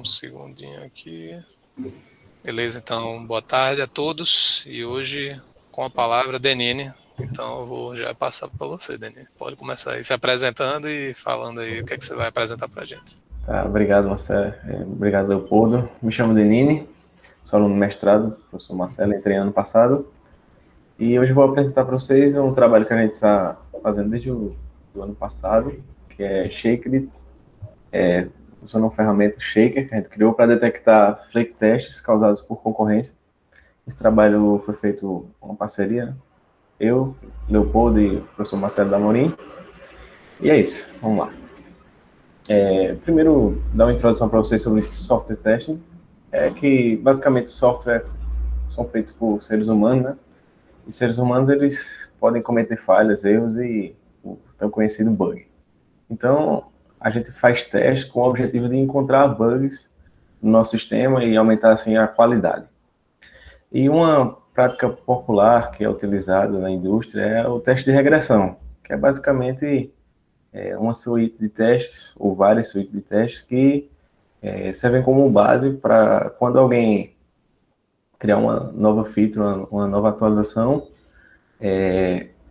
segundinho aqui. Beleza, então, boa tarde a todos. E hoje, com a palavra, Denine. Então, eu vou já passar para você, Denine. Pode começar aí se apresentando e falando aí o que é que você vai apresentar para a gente. Tá, obrigado, Marcelo. Obrigado, Leopoldo. Me chamo Denine, sou aluno do mestrado, professor Marcelo, entrei ano passado. E hoje vou apresentar para vocês um trabalho que a gente está fazendo desde o ano passado, que é Shaker, usando uma ferramenta Shaker que a gente criou para detectar flake tests causados por concorrência. Esse trabalho foi feito com uma parceria, eu, Leopoldo e o professor Marcelo Damorim. E é isso, vamos lá. Primeiro, dar uma introdução para vocês sobre software testing. É que, basicamente, software são feitos por seres humanos, né? E seres humanos, eles podem cometer falhas, erros e o tão conhecido bug. Então, a gente faz testes com o objetivo de encontrar bugs no nosso sistema e aumentar, assim, a qualidade. E uma prática popular que é utilizada na indústria é o teste de regressão, que é basicamente uma suíte de testes, ou várias suítes de testes, que servem como base para quando alguém criar uma nova feature, uma nova atualização,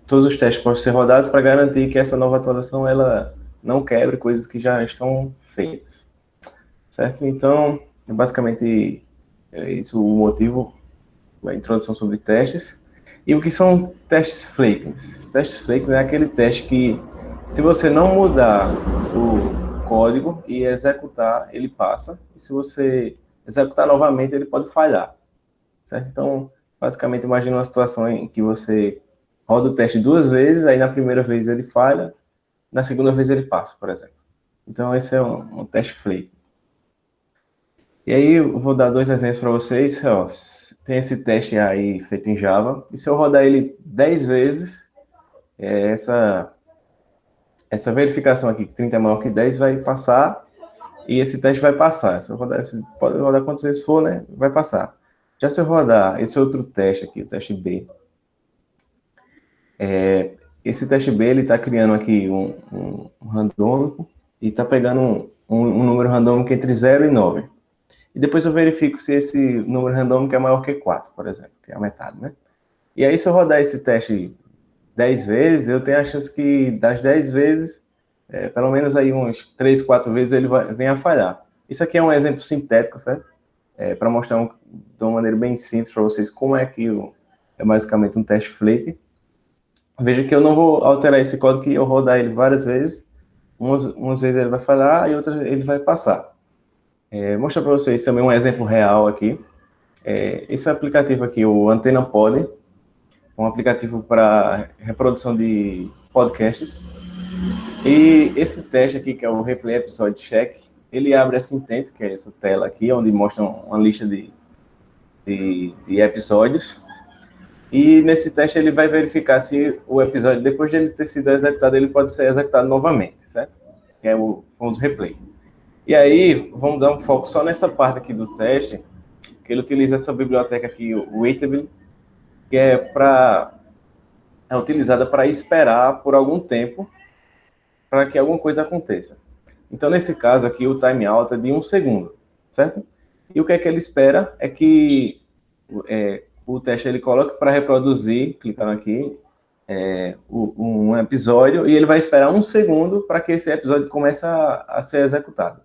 todos os testes podem ser rodados para garantir que essa nova atualização ela não quebre coisas que já estão feitas, certo? Então, basicamente, é isso o motivo, a introdução sobre testes. E o que são testes flakes? Testes flakes é aquele teste que, se você não mudar o código e executar, ele passa. E se você executar novamente, ele pode falhar, certo? Então, basicamente, imagine uma situação em que você roda o teste 2 vezes, aí na primeira vez ele falha, na segunda vez ele passa, por exemplo. Então, esse é um teste flake. E aí, eu vou dar 2 exemplos para vocês. Ó, tem esse teste aí feito em Java, e se eu rodar ele 10 vezes, essa verificação aqui, que 30 é maior que 10, vai passar, e esse teste vai passar. Se eu rodar, pode rodar quantas vezes for, né? Vai passar. Já se eu rodar esse outro teste aqui, o teste B, esse teste B, ele está criando aqui um randômico, e está pegando um número randômico entre 0 e 9. E depois eu verifico se esse número randômico é maior que 4, por exemplo, que é a metade, né? E aí, se eu rodar esse teste 10 vezes, eu tenho a chance que das 10 vezes, pelo menos aí uns 3, 4 vezes ele venha a falhar. Isso aqui é um exemplo sintético, certo? Para mostrar de uma maneira bem simples para vocês como é que é basicamente um teste flake. Veja que eu não vou alterar esse código, que eu rodar ele várias vezes. Umas vezes ele vai falhar e outras ele vai passar. Mostrar para vocês também um exemplo real aqui. Esse aplicativo aqui, o AntenaPod, um aplicativo para reprodução de podcasts. E esse teste aqui, que é o Replay Episode Check, ele abre essa intent, que é essa tela aqui, onde mostra uma lista de episódios. E nesse teste ele vai verificar se o episódio, depois de ele ter sido executado, ele pode ser executado novamente, certo? Que é o famoso replay. E aí, vamos dar um foco só nessa parte aqui do teste, que ele utiliza essa biblioteca aqui, o Waitable, que é utilizada para esperar por algum tempo para que alguma coisa aconteça. Então, nesse caso aqui, o timeout é de 1 segundo, certo? E o que é que ele espera é que o teste ele coloca para reproduzir, clicando aqui, um episódio, e ele vai esperar 1 segundo para que esse episódio comece a ser executado.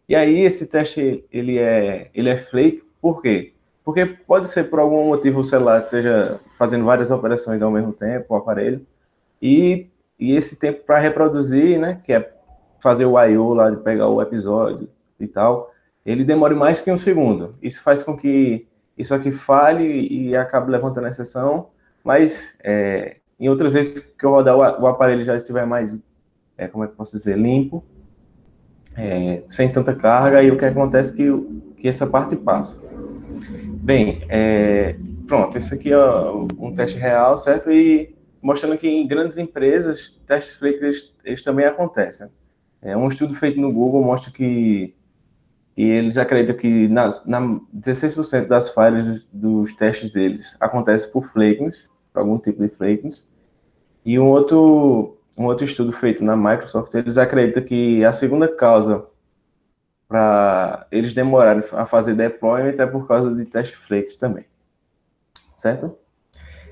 E aí, esse teste, ele é flake, por quê? Porque pode ser por algum motivo o celular esteja fazendo várias operações ao mesmo tempo, o aparelho, e esse tempo para reproduzir, né, que é fazer o I/O lá, de pegar o episódio e tal, ele demora mais que 1 segundo. Isso faz com que isso aqui falhe e acabe levantando a exceção, mas em outras vezes que eu rodar o aparelho já estiver mais, como é que eu posso dizer, limpo, sem tanta carga, e o que acontece é que essa parte passa. Bem, pronto, esse aqui é um teste real, certo? E mostrando que em grandes empresas, testes flake eles também acontecem. Um estudo feito no Google mostra que eles acreditam que 16% das falhas dos testes deles acontece por flakings, por algum tipo de flakings. E um outro estudo feito na Microsoft, eles acreditam que a segunda causa para eles demorarem a fazer deployment é por causa de teste flake também, certo?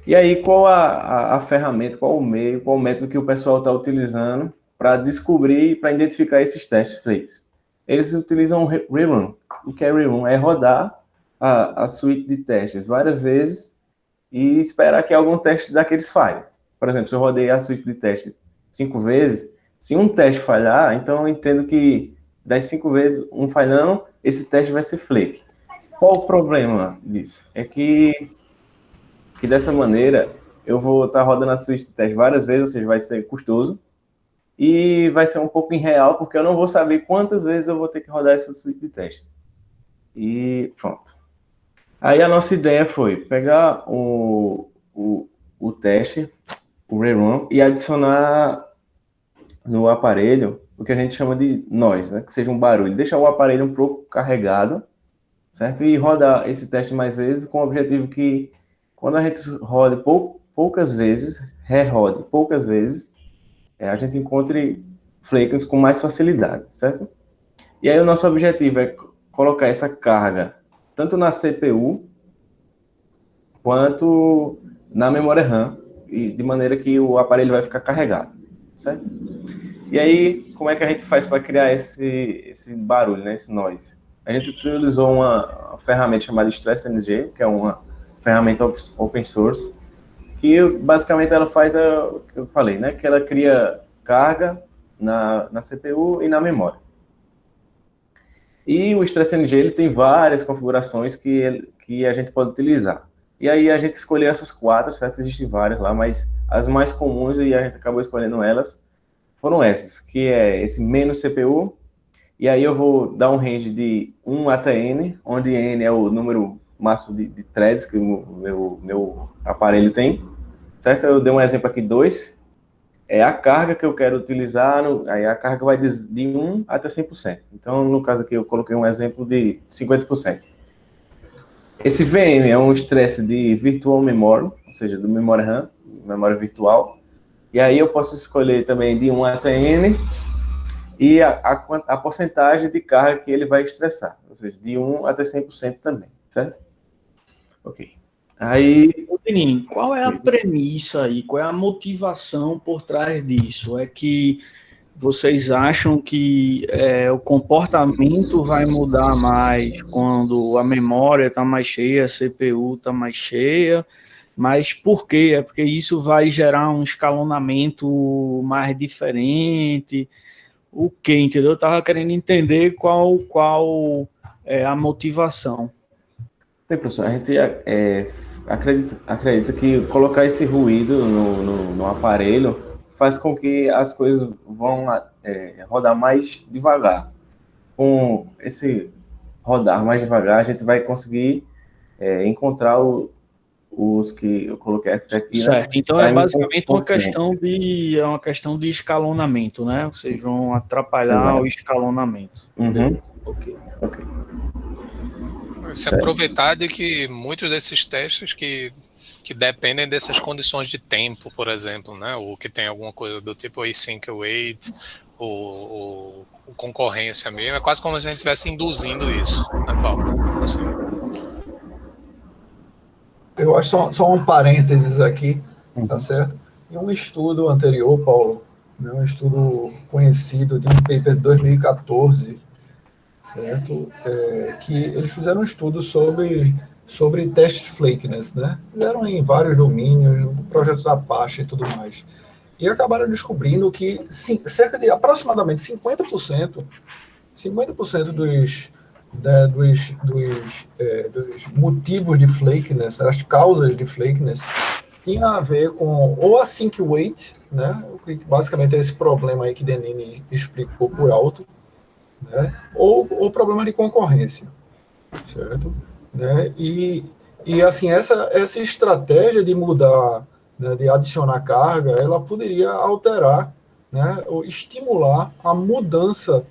E aí, qual a ferramenta, qual o meio, qual o método que o pessoal está utilizando para descobrir, para identificar esses testes flakes? Eles utilizam rerun. O que é rerun? É rodar a suite de testes várias vezes e esperar que algum teste daqueles falhe. Por exemplo, se eu rodei a suite de teste 5 vezes, se um teste falhar, então eu entendo que das 5 vezes, um falhando, esse teste vai ser flake. Qual o problema disso? É que dessa maneira eu vou estar rodando a suite de teste várias vezes, ou seja, vai ser custoso, e vai ser um pouco irreal, porque eu não vou saber quantas vezes eu vou ter que rodar essa suite de teste. E pronto. Aí a nossa ideia foi pegar o teste, o rerun, e adicionar no aparelho o que a gente chama de noise, né? Que seja um barulho. Deixar o aparelho um pouco carregado, certo? E rodar esse teste mais vezes com o objetivo que quando a gente rode poucas vezes, rerode poucas vezes, a gente encontre flakes com mais facilidade, certo? E aí o nosso objetivo é colocar essa carga tanto na CPU quanto na memória RAM, e de maneira que o aparelho vai ficar carregado, certo? E aí, como é que a gente faz para criar esse barulho, né, esse noise? A gente utilizou uma ferramenta chamada StressNG, que é uma ferramenta open source, que basicamente ela faz o que eu falei, né, que ela cria carga na CPU e na memória. E o StressNG ele tem várias configurações que a gente pode utilizar. E aí a gente escolheu essas 4, certo? Existem várias lá, mas as mais comuns, e a gente acabou escolhendo elas, foram essas, que é esse menos CPU, e aí eu vou dar um range de 1 até N, onde N é o número máximo de threads que o meu aparelho tem, certo? Eu dei um exemplo aqui, 2, é a carga que eu quero utilizar, aí a carga vai de 1 até 100%. Então, no caso aqui, eu coloquei um exemplo de 50%. Esse VM é um stress de virtual memory, ou seja, do memory RAM, memória virtual. E aí eu posso escolher também de 1 até N e a porcentagem de carga que ele vai estressar, ou seja, de 1 até 100% também, certo? Ok. Aí, Denini, qual é a premissa aí? Qual é a motivação por trás disso? É que vocês acham que o comportamento vai mudar mais quando a memória está mais cheia, a CPU está mais cheia, mas por quê? É porque isso vai gerar um escalonamento mais diferente? O quê, entendeu? Eu estava querendo entender qual é a motivação. Bem, professor, a gente acredita que colocar esse ruído no aparelho faz com que as coisas vão rodar mais devagar. Com esse rodar mais devagar, a gente vai conseguir encontrar os que eu coloquei aqui. Certo, né? Então é basicamente uma questão de escalonamento, né? Vocês vão atrapalhar o escalonamento. Uhum. Ok. Se aproveitar de que muitos desses testes que dependem dessas condições de tempo, por exemplo, né? Ou que tem alguma coisa do tipo async await, ou concorrência mesmo, é quase como se a gente estivesse induzindo isso, né, Paulo? Assim. Eu acho só um parênteses aqui, tá certo? Em um estudo anterior, Paulo, né, um estudo conhecido de um paper de 2014, certo? Que eles fizeram um estudo sobre testes flakiness, né? Fizeram em vários domínios, projetos da Apache e tudo mais. E acabaram descobrindo que cerca de aproximadamente 50% dos motivos de flakiness, as causas de flakiness, tinha a ver com ou async await, né? O que basicamente é esse problema aí que Denini explicou por alto, né? Ou problema de concorrência, certo? Né? E assim, essa estratégia de mudar, né, de adicionar carga, ela poderia alterar, né, ou estimular a mudança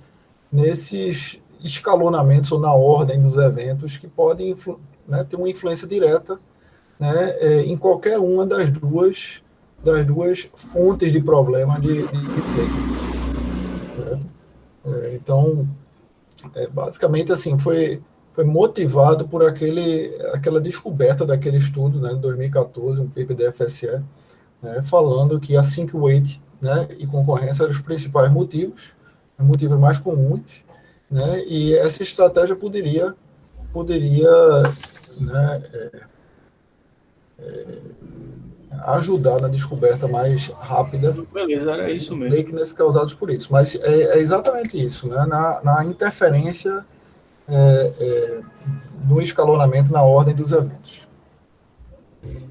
nesses escalonamentos ou na ordem dos eventos que podem, né, ter uma influência direta, né, em qualquer uma das duas fontes de problema de flakiness, certo? Então, Basicamente, assim, foi motivado por aquela descoberta daquele estudo, né, de 2014, um paper da FSE, né, falando que a sync weight, né, e concorrência eram os principais motivos mais comuns, né, e essa estratégia poderia, né, ajudar na descoberta mais rápida Beleza, era isso do mesmo. flakiness causados por isso. Mas é exatamente isso, né, na interferência no escalonamento na ordem dos eventos.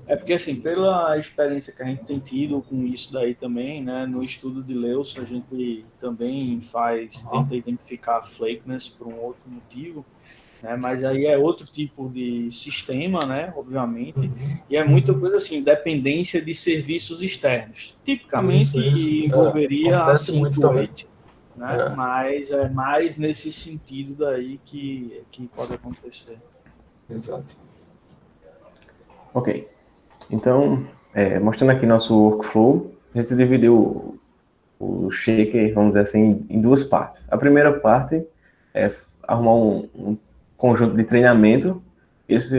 É porque, assim, pela experiência que a gente tem tido com isso daí também, né, no estudo de Lewis, a gente também tenta identificar flakiness por um outro motivo, né, mas aí é outro tipo de sistema, né, obviamente, e é muita coisa assim, dependência de serviços externos. Tipicamente Isso. envolveria a Acontece muito também. 5-8, né, mas é mais nesse sentido daí que pode acontecer. Exato. Ok. Então, mostrando aqui nosso workflow, a gente dividiu o shaker, vamos dizer assim, em duas partes. A primeira parte é arrumar um conjunto de treinamento.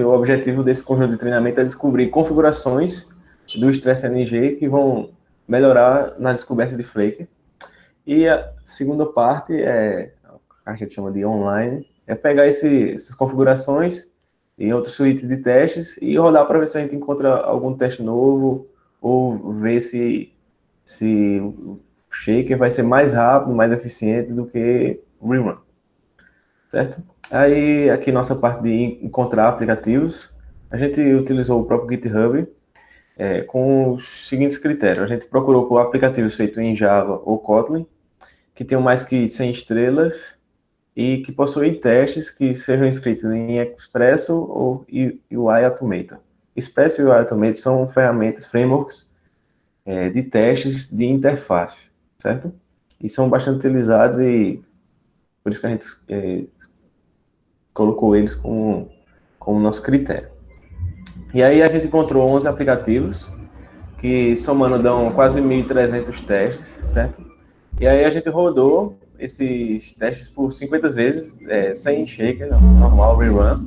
O objetivo desse conjunto de treinamento é descobrir configurações do Stress NG que vão melhorar na descoberta de flaker. E a segunda parte a gente chama de online, é pegar essas configurações em outro suíte de testes e rodar para ver se a gente encontra algum teste novo ou ver se o shaker vai ser mais rápido, mais eficiente do que o rerun, certo? Aí, aqui nossa parte de encontrar aplicativos, a gente utilizou o próprio GitHub com os seguintes critérios. A gente procurou por aplicativos feitos em Java ou Kotlin, que tenham mais que 100 estrelas e que possuem testes que sejam escritos em Expresso ou UI Automator. Expresso e UI Automator são frameworks de testes de interface, certo? E são bastante utilizados e por isso que a gente colocou eles como nosso critério. E aí a gente encontrou 11 aplicativos que somando dão quase 1.300 testes, certo? E aí a gente rodou esses testes por 50 vezes, sem shaker, normal, rerun.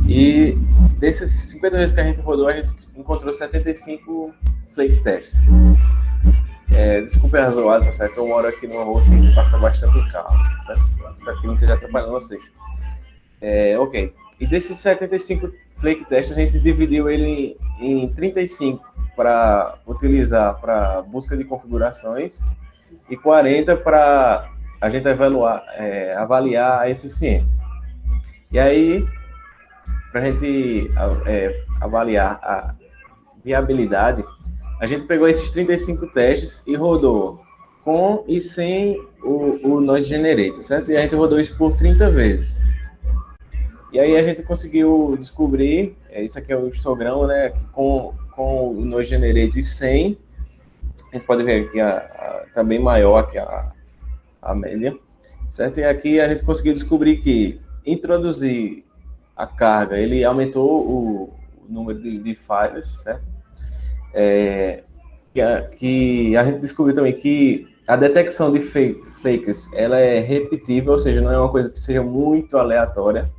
E desses 50 vezes que a gente rodou, a gente encontrou 75 flake testes. Desculpe a razoada, certo? Eu moro aqui numa rua que passa bastante carro, certo? Espero que não esteja atrapalhando vocês. Ok. E desses 75 flake testes, a gente dividiu ele em 35 para utilizar para busca de configurações e 40 para a gente avaliar a eficiência. E aí, para a gente avaliar a viabilidade, a gente pegou esses 35 testes e rodou com e sem o Node Generator, certo? E a gente rodou isso por 30 vezes. E aí a gente conseguiu descobrir, isso aqui é o histograma, né? Que com o Node Generator e sem, a gente pode ver que está bem maior que a média, certo? E aqui a gente conseguiu descobrir que introduzir a carga, ele aumentou o número de falhas, certo? Que a gente descobriu também que a detecção de fakes, ela é repetível, ou seja, não é uma coisa que seja muito aleatória,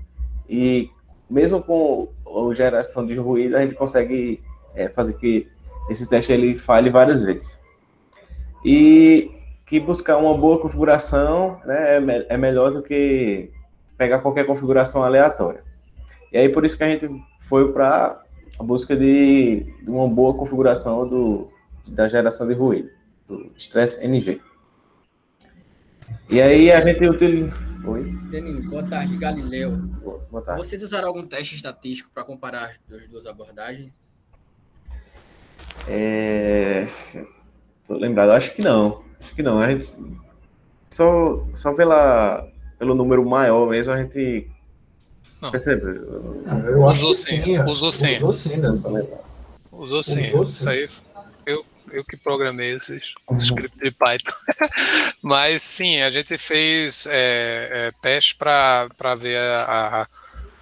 e mesmo com a geração de ruído, a gente consegue fazer que esse teste ele falhe várias vezes. E que buscar uma boa configuração, né, é melhor do que pegar qualquer configuração aleatória. E aí por isso que a gente foi para a busca de uma boa configuração da geração de ruído, do Stress NG. E aí a gente utiliza... Oi? Denini, boa tarde, Galileu. Boa tarde. Vocês usaram algum teste estatístico para comparar as duas abordagens? Tô lembrado, acho que não. A gente só pelo número maior mesmo a gente percebeu. Eu acho que sim. Usou sim. Né? Usou sim. Isso aí eu que programei esses scripts de Python. Mas sim, a gente fez teste para ver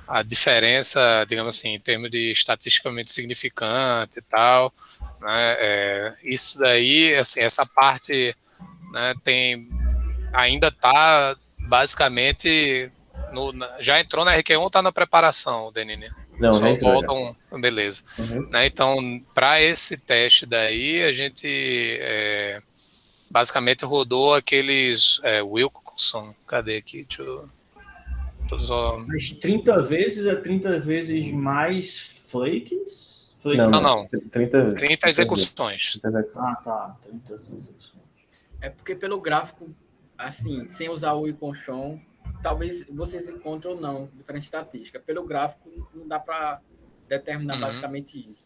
a diferença, digamos assim, em termos de estatisticamente significante e tal, né? Isso daí, assim, essa parte, né, ainda está basicamente, já entrou na RQ1 ou está na preparação, Denini? Não, Só nem voltam, beleza. Né, então, para esse teste daí, a gente basicamente rodou aqueles Wilcoxon, cadê aqui? Deixa eu... Mas 30 vezes é 30 vezes mais flakes? Não. 30 execuções. 30 execuções. Ah, tá. 30 execuções. É porque pelo gráfico, assim, sem usar o Iconchon, talvez vocês encontrem ou não diferença estatística. Pelo gráfico, não dá para determinar basicamente isso.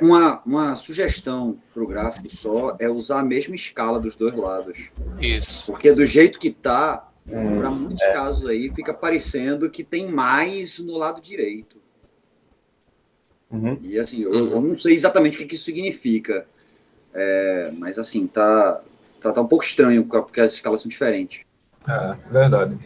Uma sugestão para o gráfico só é usar a mesma escala dos dois lados. Isso. Porque do jeito que tá, para muitos casos aí, fica parecendo que tem mais no lado direito. E assim, eu não sei exatamente o que isso significa. Mas assim, tá um pouco estranho, porque as escalas são diferentes. Verdade.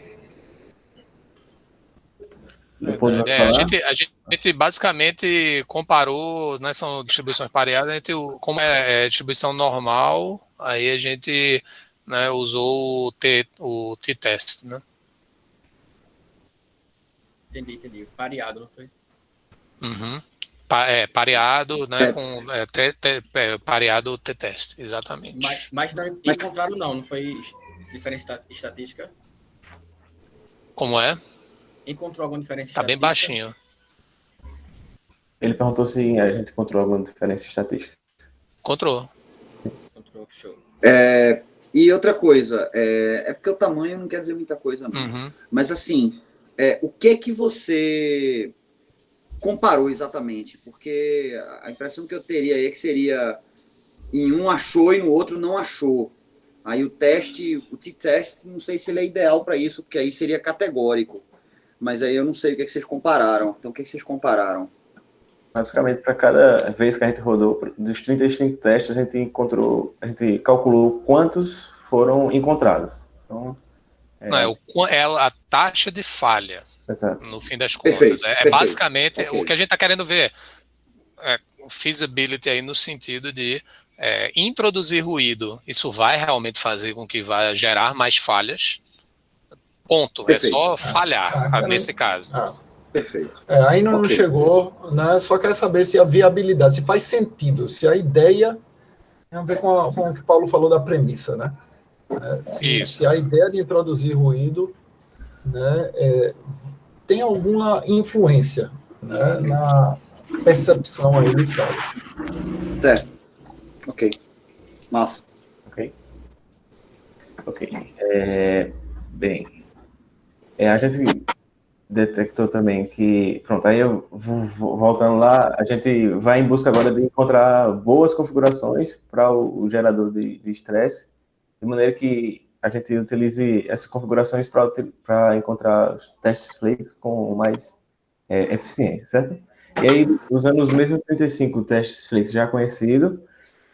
A gente basicamente comparou, né, são distribuições pareadas, como é distribuição normal, aí a gente, né, usou o t-test, né? Entendi. Pareado, não foi? Pareado, né, com pareado t-test, exatamente. Mas não encontraram não foi diferença estatística? Como é? Encontrou alguma diferença estatística? Tá bem baixinho. Ele perguntou se a gente encontrou alguma diferença estatística. Encontrou, show. E outra coisa, é porque o tamanho não quer dizer muita coisa, não. Mas assim, o que você comparou exatamente? Porque a impressão que eu teria aí é que seria em um achou e no outro não achou. Aí o t-test, não sei se ele é ideal para isso, porque aí seria categórico. Mas aí eu não sei o que vocês compararam. Então o que vocês compararam? Basicamente, para cada vez que a gente rodou, dos 35 testes, a gente calculou quantos foram encontrados. Então, é a taxa de falha. Exato. No fim das contas. Perfeito. Basicamente, o que a gente está querendo ver feasibility aí no sentido de introduzir ruído. Isso vai realmente fazer com que vá gerar mais falhas. Ponto. Perfeito. É só falhar nesse caso. Perfeito. Ainda não chegou, né? Só quer saber se a viabilidade, se faz sentido, se a ideia tem a ver com o que o Paulo falou da premissa, né? Se a ideia de introduzir ruído, né, tem alguma influência, né, na percepção aí de falhas. Certo. Ok. Massa. Ok. Bem, a gente detectou também que, pronto, aí eu voltando lá, a gente vai em busca agora de encontrar boas configurações para o gerador de estresse, de maneira que a gente utilize essas configurações para encontrar os testes flakes com mais eficiência, certo? E aí, usando os mesmos 35 testes flakes já conhecidos,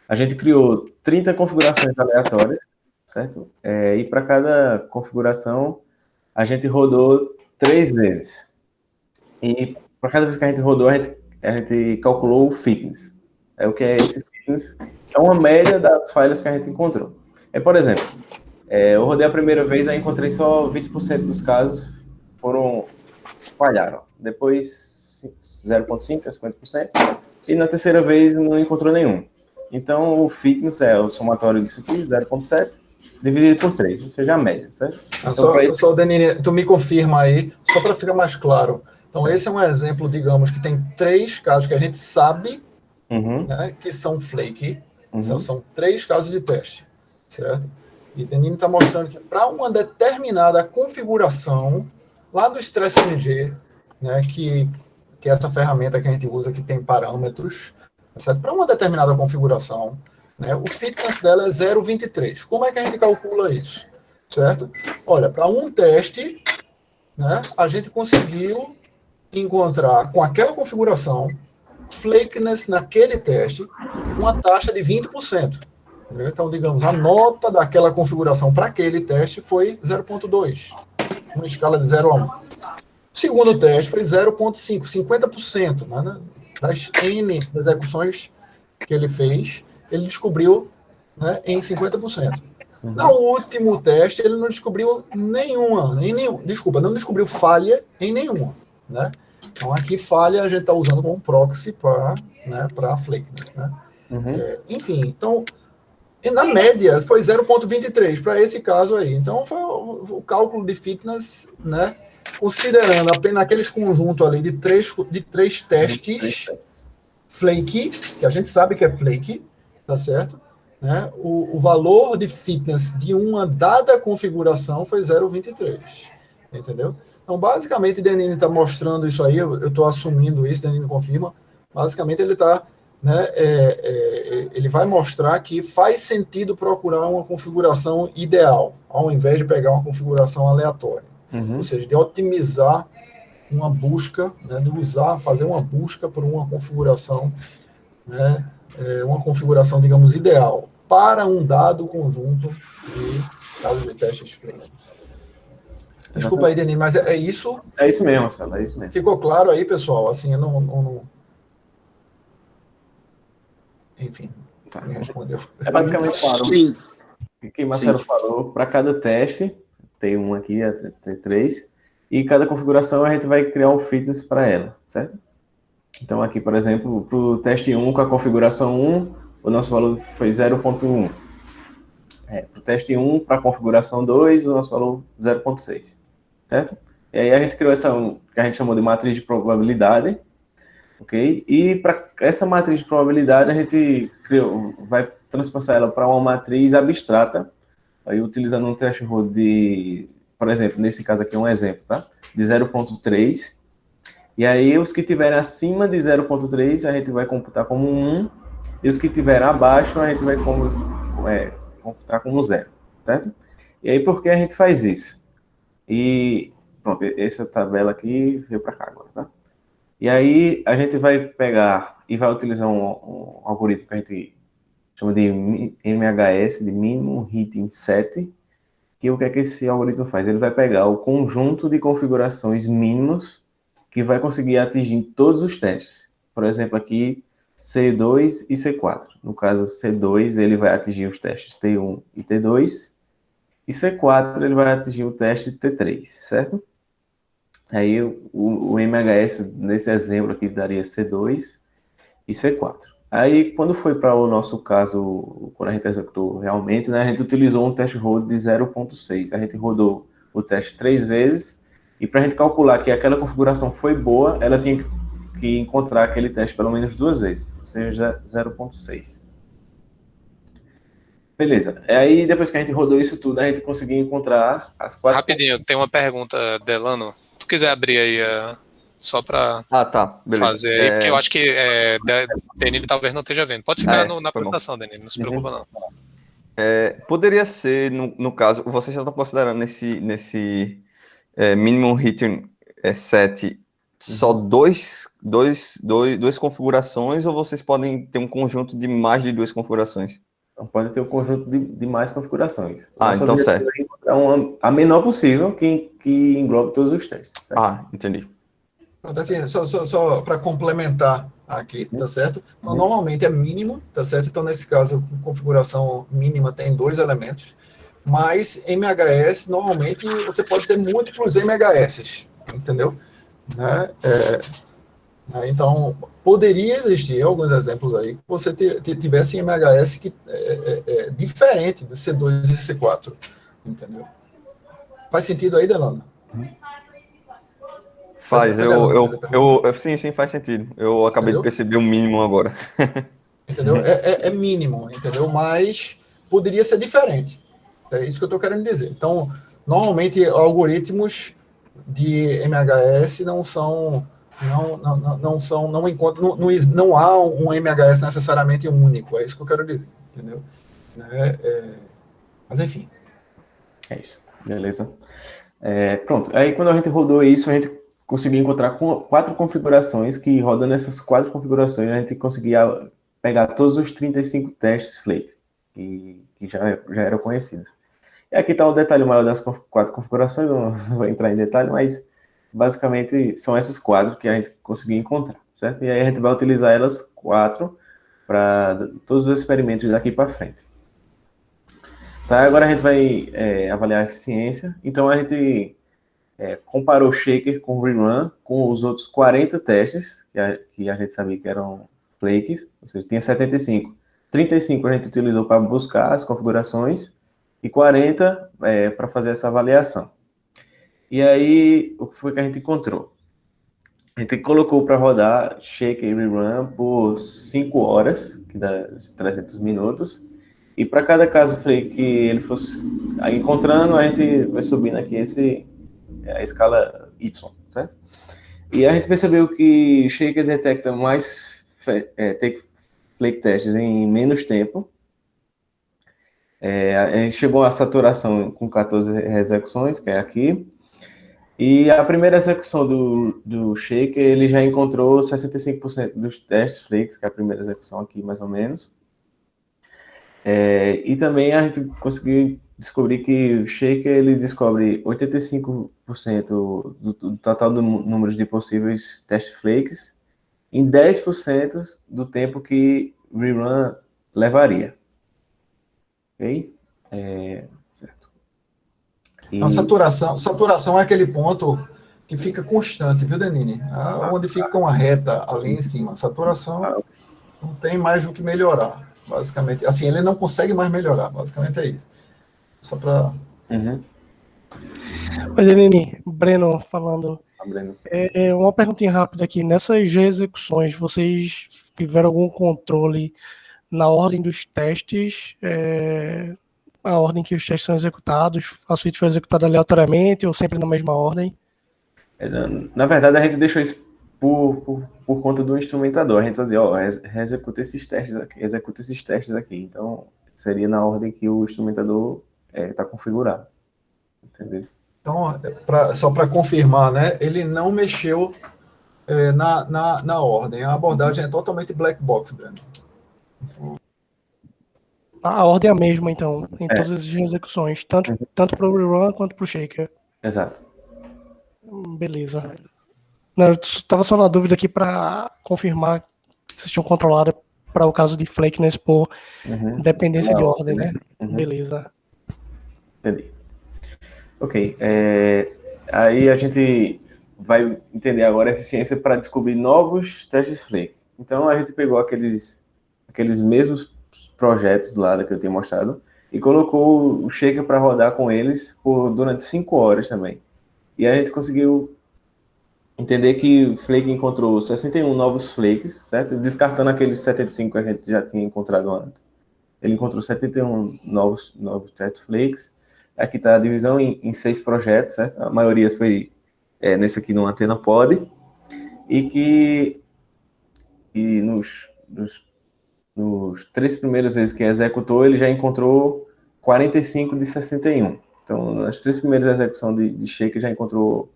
a gente criou 30 configurações aleatórias, certo? E para cada configuração, a gente rodou 3 vezes. E para cada vez que a gente rodou, a gente calculou o fitness. O que é esse fitness? É uma média das falhas que a gente encontrou. Por exemplo, eu rodei a primeira vez, aí encontrei só 20% dos casos falharam. Depois 0,5% a 50%. E na terceira vez não encontrou nenhum. Então o fitness é o somatório disso aqui, 0,7, dividido por 3, ou seja, a média, certo? Só Denini, tu me confirma aí, só para ficar mais claro. Então esse é um exemplo, digamos, que tem 3 casos que a gente sabe, né, que são flake. São 3 casos de teste, certo? E Denini está mostrando que para uma determinada configuração, lá do StressMG, né, que é essa ferramenta que a gente usa, que tem parâmetros, certo? Para uma determinada configuração, né, o fitness dela é 0,23. Como é que a gente calcula isso? Certo? Olha, para um teste, né, a gente conseguiu encontrar, com aquela configuração, flakiness naquele teste, uma taxa de 20%. Então, digamos, a nota daquela configuração para aquele teste foi 0,2, uma escala de 0 a 1. O segundo teste foi 0,5, 50%, né? Das N execuções que ele fez, ele descobriu, né, em 50%. No último teste, ele não descobriu não descobriu falha em nenhuma, né? Então, aqui falha a gente está usando como proxy para, né, flakiness, né? Enfim, então, na média, foi 0,23 para esse caso aí. Então, foi o cálculo de fitness, né? Considerando apenas aqueles conjuntos ali de três testes flaky, que a gente sabe que é flaky, tá certo? Né? O valor de fitness de uma dada configuração foi 0,23, entendeu? Então, basicamente, Denini está mostrando isso aí, eu estou assumindo isso, Denini confirma, basicamente ele está, né, ele vai mostrar que faz sentido procurar uma configuração ideal, ao invés de pegar uma configuração aleatória, ou seja, de otimizar uma busca, né, de fazer uma busca por uma configuração, né, uma configuração, digamos, ideal para um dado conjunto de casos de testes flake. Desculpa aí, Denis, mas é isso? É isso mesmo, Marcelo, é isso mesmo. Ficou claro aí, pessoal? Assim, eu não... Enfim, me respondeu. É basicamente claro. Sim. O que o Marcelo falou, para cada teste, tem um aqui, tem 3, e cada configuração a gente vai criar um fitness para ela, certo? Então aqui, por exemplo, para o teste 1 com a configuração 1, o nosso valor foi 0,1. Para o teste 1, para a configuração 2, o nosso valor 0,6, certo? E aí a gente criou essa que a gente chamou de matriz de probabilidade, ok? E para essa matriz de probabilidade a gente vai transpassar ela para uma matriz abstrata, aí utilizando um threshold de, por exemplo, nesse caso aqui é um exemplo, tá? De 0,3. E aí os que tiverem acima de 0,3 a gente vai computar como 1, e os que tiverem abaixo a gente vai computar como 0, certo? E aí por que a gente faz isso? E pronto, essa tabela aqui veio para cá agora, tá? E aí a gente vai pegar e vai utilizar um algoritmo que a gente chama de MHS, de Minimum Hitting Set, que o que é que esse algoritmo faz? Ele vai pegar o conjunto de configurações mínimos que vai conseguir atingir todos os testes. Por exemplo, aqui C2 e C4. No caso, C2 ele vai atingir os testes T1 e T2, e C4 ele vai atingir o teste T3, certo? Aí o MHS, nesse exemplo aqui, daria C2 e C4. Aí, quando foi para o nosso caso, quando a gente executou realmente, né, a gente utilizou um threshold de 0,6. A gente rodou o teste 3 vezes, e para a gente calcular que aquela configuração foi boa, ela tinha que encontrar aquele teste pelo menos 2 vezes, ou seja, 0,6. Beleza. Aí, depois que a gente rodou isso tudo, a gente conseguiu encontrar as 4... Rapidinho, tem uma pergunta, Delano. Se tu quiser abrir aí só para fazer aí, porque eu acho que Denise talvez não esteja vendo. Pode ficar na apresentação, Denise, não se preocupa não. Poderia ser, no caso, vocês já estão considerando nesse minimum hitting set só duas configurações, ou vocês podem ter um conjunto de mais de 2 configurações? Então, pode ter um conjunto de mais configurações. Então certo. É encontrar a menor possível que englobe todos os testes. Certo? Entendi. Assim, só para complementar aqui, tá certo? Então, normalmente é mínimo, tá certo? Então, nesse caso, configuração mínima tem 2 elementos, mas MHS, normalmente, você pode ter múltiplos MHS, entendeu? Né? Então, poderia existir alguns exemplos aí que você tivesse MHS que é diferente de C2 e C4, entendeu? Faz sentido aí, Delano? Faz, sim, faz sentido. Eu acabei de perceber o mínimo agora. Entendeu? É mínimo, entendeu? Mas poderia ser diferente. É isso que eu estou querendo dizer. Então, normalmente, algoritmos de MHS não há um MHS necessariamente único. É isso que eu quero dizer, entendeu? Mas, enfim. É isso. Beleza. Pronto. Aí, quando a gente rodou isso, a gente conseguiu encontrar 4 configurações que, rodando essas 4 configurações, a gente conseguia pegar todos os 35 testes Flake, que já eram conhecidos. E aqui está o detalhe maior das 4 configurações, não vou entrar em detalhe, mas basicamente são essas 4 que a gente conseguiu encontrar, certo? E aí a gente vai utilizar elas 4 para todos os experimentos daqui para frente. Tá, agora a gente vai avaliar a eficiência. Então a gente comparou o shaker com o rerun com os outros 40 testes que a gente sabia que eram flakes, ou seja, tinha 75. 35 a gente utilizou para buscar as configurações e 40 para fazer essa avaliação. E aí, o que foi que a gente encontrou? A gente colocou para rodar shaker e rerun por 5 horas, que dá 300 minutos. E para cada caso flake que ele fosse encontrando, a gente vai subindo aqui a escala Y, certo? E a gente percebeu que o shaker detecta mais flake testes em menos tempo. A gente chegou à saturação com 14 execuções, que é aqui. E a primeira execução do shaker, ele já encontrou 65% dos testes flakes, que é a primeira execução aqui, mais ou menos. E também a gente conseguiu descobrir que o shaker ele descobre 85% do total do número de possíveis test flakes em 10% do tempo que rerun levaria. Ok? Certo. A saturação é aquele ponto que fica constante, viu, Denini? Onde fica uma reta ali em cima. Saturação não tem mais o que melhorar. Basicamente, assim, ele não consegue mais melhorar, basicamente é isso. Só para... Oi, Denini, Breno falando. Breno. Uma perguntinha rápida aqui. Nessas execuções, vocês tiveram algum controle na ordem dos testes, a ordem que os testes são executados? A suíte foi executada aleatoriamente ou sempre na mesma ordem? Na verdade, a gente deixou isso por conta do instrumentador. A gente fazia, executa esses testes aqui. Então, seria na ordem que o instrumentador está configurado. Entendeu? Então, só para confirmar, né? Ele não mexeu na ordem. A abordagem é totalmente black box, Breno. A ordem é a mesma, então, em todas as execuções, tanto para o rerun quanto para o shaker. Exato. Beleza. Eu estava só na dúvida aqui para confirmar que vocês tinham controlado para o caso de flakiness por dependência de ordem, né? Beleza. Entendi. Ok. Aí a gente vai entender agora a eficiência para descobrir novos testes flake. Então a gente pegou aqueles mesmos projetos lá que eu tinha mostrado e colocou o shaker para rodar com eles durante 5 horas também. E a gente conseguiu entender que o Flake encontrou 61 novos flakes, certo? Descartando aqueles 75 que a gente já tinha encontrado antes. Ele encontrou 71 novos test flakes. Aqui está a divisão em 6 projetos, certo? A maioria foi nesse aqui no Antena Pod. E nos 3 primeiras vezes que executou, ele já encontrou 45 de 61. Então, nas 3 primeiras execuções de shaker, já encontrou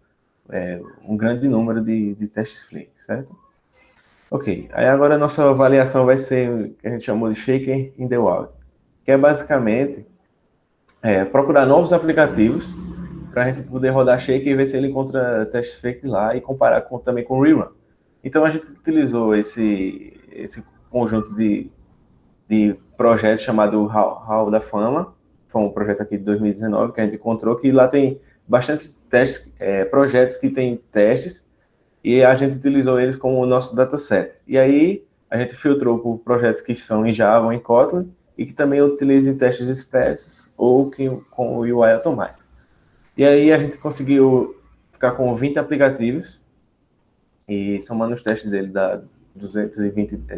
um grande número de testes flake, certo? Ok, aí agora a nossa avaliação vai ser o que a gente chamou de shaker in the wild, que é basicamente procurar novos aplicativos para a gente poder rodar shaker e ver se ele encontra testes flake lá e comparar também com o rerun. Então a gente utilizou esse conjunto de projetos chamado Hall da Fama. Foi um projeto aqui de 2019 que a gente encontrou que lá tem bastante testes, projetos que têm testes, e a gente utilizou eles como o nosso dataset. E aí a gente filtrou por projetos que são em Java ou em Kotlin e que também utilizem testes expressos ou com o UI automático. E aí a gente conseguiu ficar com 20 aplicativos e somando os testes dele dá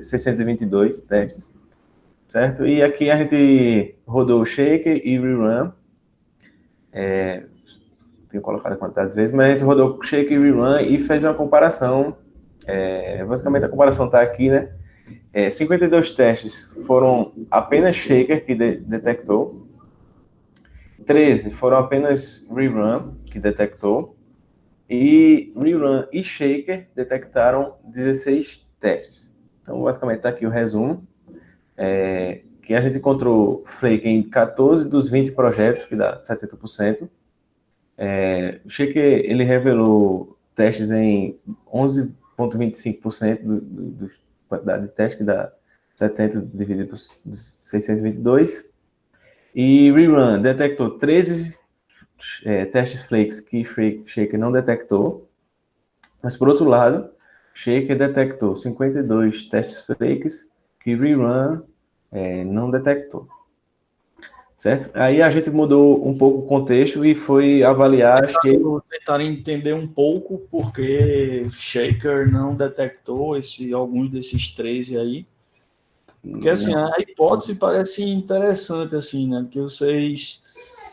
622 testes, certo? E aqui a gente rodou o shaker e rerun. Tenho colocado quantas vezes, mas a gente rodou shaker e rerun e fez uma comparação. Basicamente a comparação está aqui, né? 52 testes foram apenas shaker que detectou, 13 foram apenas rerun que detectou, e rerun e shaker detectaram 16 testes. Então, basicamente está aqui o resumo, que a gente encontrou flake em 14 dos 20 projetos, que dá 70%. O shaker ele revelou testes em 11,25% da quantidade de testes, que dá 70 dividido por 622. E Rerun detectou 13 testes flakes que Shaker não detectou. Mas, por outro lado, Shaker detectou 52 testes flakes que Rerun não detectou. Certo? Aí a gente mudou um pouco o contexto e foi avaliar... Tentar entender um pouco porque Shaker não detectou alguns desses 13 aí. Porque, assim, a hipótese parece interessante, assim, né? Porque vocês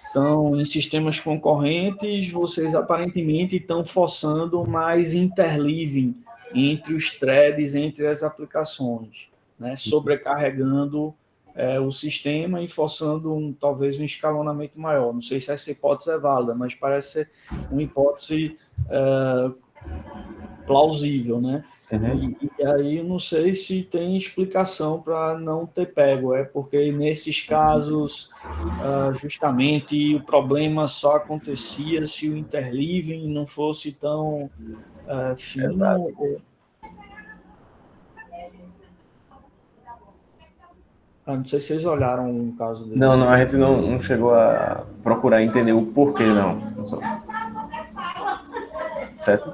estão em sistemas concorrentes, vocês aparentemente estão forçando mais interleaving entre os threads, entre as aplicações, né? Sobrecarregando o sistema e forçando talvez um escalonamento maior. Não sei se essa hipótese é válida, mas parece ser uma hipótese plausível, né? Uhum. E aí eu não sei se tem explicação para não ter pego, porque nesses casos justamente o problema só acontecia se o interleaving não fosse tão fino. Não sei se vocês olharam um caso desse. Não, a gente não chegou a procurar entender o porquê, não. Certo?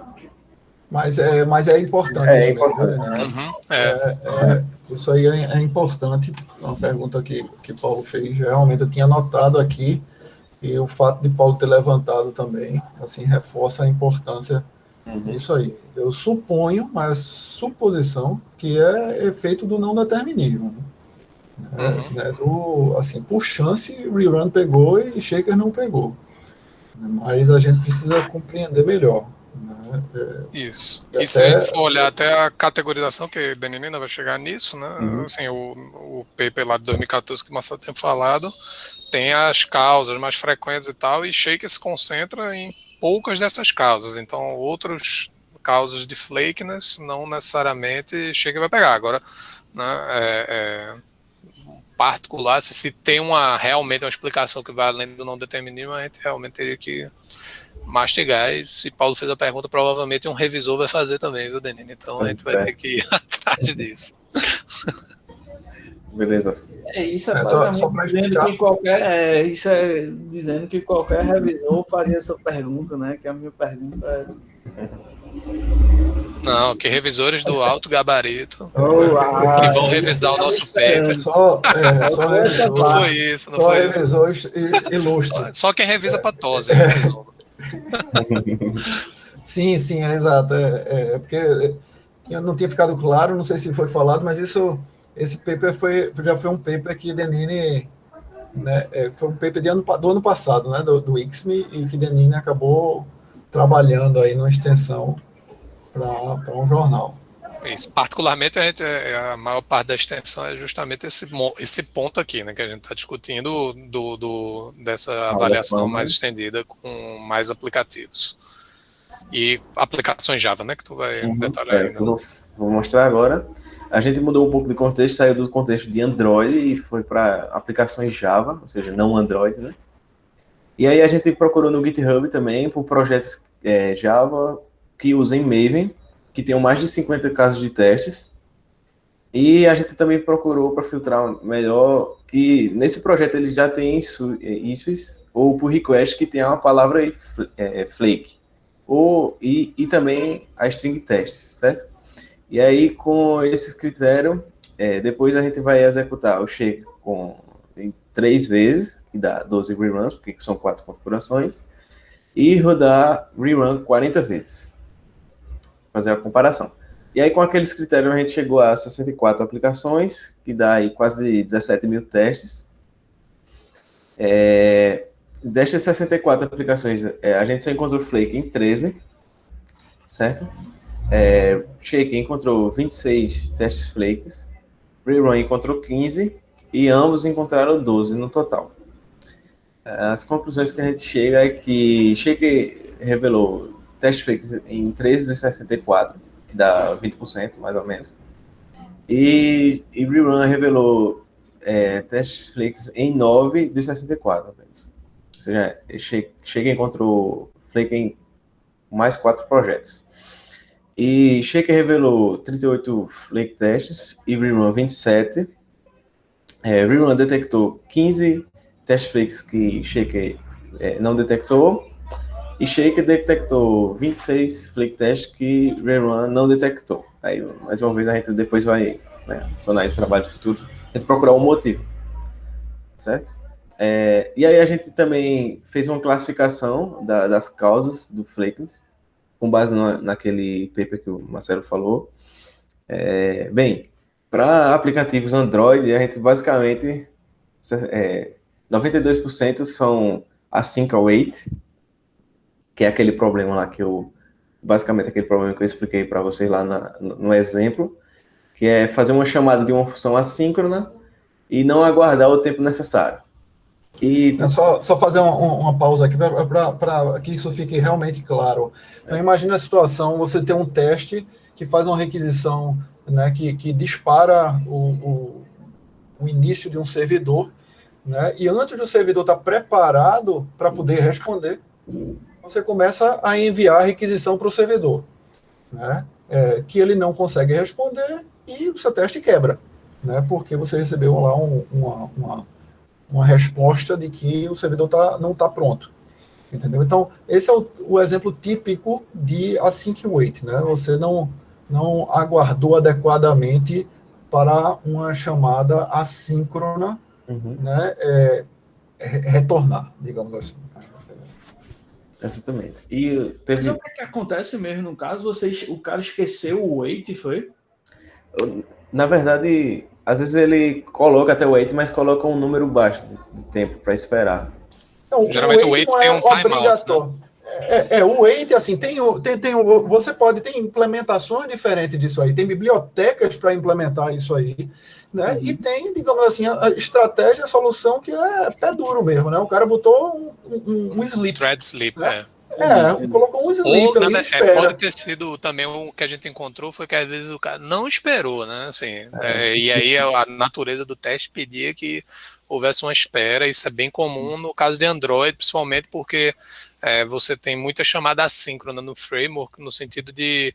Mas é importante isso mesmo, viu, Danilo? Isso aí é importante. Uma pergunta que Paulo fez, realmente eu tinha notado aqui, e o fato de Paulo ter levantado também, assim, reforça a importância disso aí. Eu suponho, mas suposição, que é efeito do não determinismo. Né, assim, por chance, Rerun pegou e Shaker não pegou. Mas a gente precisa compreender melhor. Né? Isso. E se a gente for olhar até a categorização, que a Danilo ainda vai chegar nisso, né? Assim, o paper lá de 2014 que o Marcelo tem falado, tem as causas mais frequentes e tal, e Shaker se concentra em poucas dessas causas. Então, outros causas de flakiness não necessariamente Shaker vai pegar. Agora, né, particular, se tem realmente uma explicação que vai além do não determinismo, a gente realmente teria que mastigar. E se Paulo fez a pergunta, provavelmente um revisor vai fazer também, viu, Denini? Então a gente vai ter que ir atrás disso. Beleza. Isso é basicamente dizendo que dizendo que qualquer revisor faria essa pergunta, né? Que a minha pergunta é... Não, que revisores do alto gabarito que vão revisar o nosso paper. Só revisor, não foi isso. Só revisores ilustres. Só quem revisa para TOSE revisou. Sim, exato. Porque não tinha ficado claro, não sei se foi falado, mas esse paper já foi um paper que Denini, né, foi um paper do ano passado, né, do ICSME, e que Denini acabou trabalhando aí numa extensão para um jornal. Isso. Particularmente, a maior parte da extensão é justamente esse ponto aqui, né, que a gente está discutindo dessa avaliação mais estendida com mais aplicativos. E aplicações Java, né, que tu vai detalhar ainda. Vou mostrar agora. A gente mudou um pouco de contexto, saiu do contexto de Android e foi para aplicações Java, ou seja, não Android, né? E aí a gente procurou no GitHub também por projetos Java que usem Maven, que tenham mais de 50 casos de testes. E a gente também procurou para filtrar melhor que nesse projeto ele já tem issues ou por request que tenha uma palavra flake. E também a string test, certo? E aí, com esse critério, depois a gente vai executar o shake em 3 vezes, que dá 12 reruns, porque são 4 configurações, e rodar rerun 40 vezes. Fazer a comparação. E aí, com aqueles critérios, a gente chegou a 64 aplicações, que dá aí quase 17 mil testes. Destas 64 aplicações, a gente só encontrou flake em 13, certo? Shake encontrou 26 testes flakes, Rerun encontrou 15 e ambos encontraram 12 no total. As conclusões que a gente chega é que Shake revelou testes flakes em 13 dos 64, que dá 20% mais ou menos, e Rerun revelou testes flakes em 9 dos 64 apenas. Ou seja, Shake encontrou flake em mais 4 projetos. E Shaker revelou 38 flake testes e Rerun 27. Rerun detectou 15 test flakes que Shaker não detectou, e Shaker detectou 26 flake tests que Rerun não detectou. Aí, mais uma vez, a gente depois vai, né, adicionar em trabalho futuro, a gente procurar um motivo, certo? E aí a gente também fez uma classificação das causas do flakiness, com base naquele paper que o Marcelo falou. Bem, para aplicativos Android, a gente basicamente 92% são async await, que é aquele problema lá basicamente aquele problema que eu expliquei para vocês lá no exemplo, que é fazer uma chamada de uma função assíncrona e não aguardar o tempo necessário. Só fazer uma pausa aqui para que isso fique realmente claro. Então, imagine a situação, você tem um teste que faz uma requisição, né, que dispara o início de um servidor, né, e antes do servidor estar preparado para poder responder, você começa a enviar a requisição para o servidor, né, que ele não consegue responder e o seu teste quebra, né, porque você recebeu lá uma resposta de que o servidor não está pronto, entendeu? Então, esse é o exemplo típico de async wait, né? Você não aguardou adequadamente para uma chamada assíncrona, né? Retornar, digamos assim. Exatamente. Mas o que acontece mesmo no caso? O cara esqueceu o wait, foi? Na verdade, às vezes ele coloca até o wait, mas coloca um número baixo de tempo para esperar. Não, geralmente o wait tem um obrigatório. Né? O wait, assim, você pode ter implementações diferentes disso aí. Tem bibliotecas para implementar isso aí, né? E tem, digamos assim, a estratégia, a solução que é pé duro mesmo, né? O cara botou um sleep. Thread sleep, né? Colocou um sleep ou, ali, pode ter sido também o que a gente encontrou foi que às vezes o cara não esperou, né? Assim, e aí a natureza do teste pedia que houvesse uma espera. Isso é bem comum no caso de Android, principalmente porque você tem muita chamada assíncrona no framework, no sentido de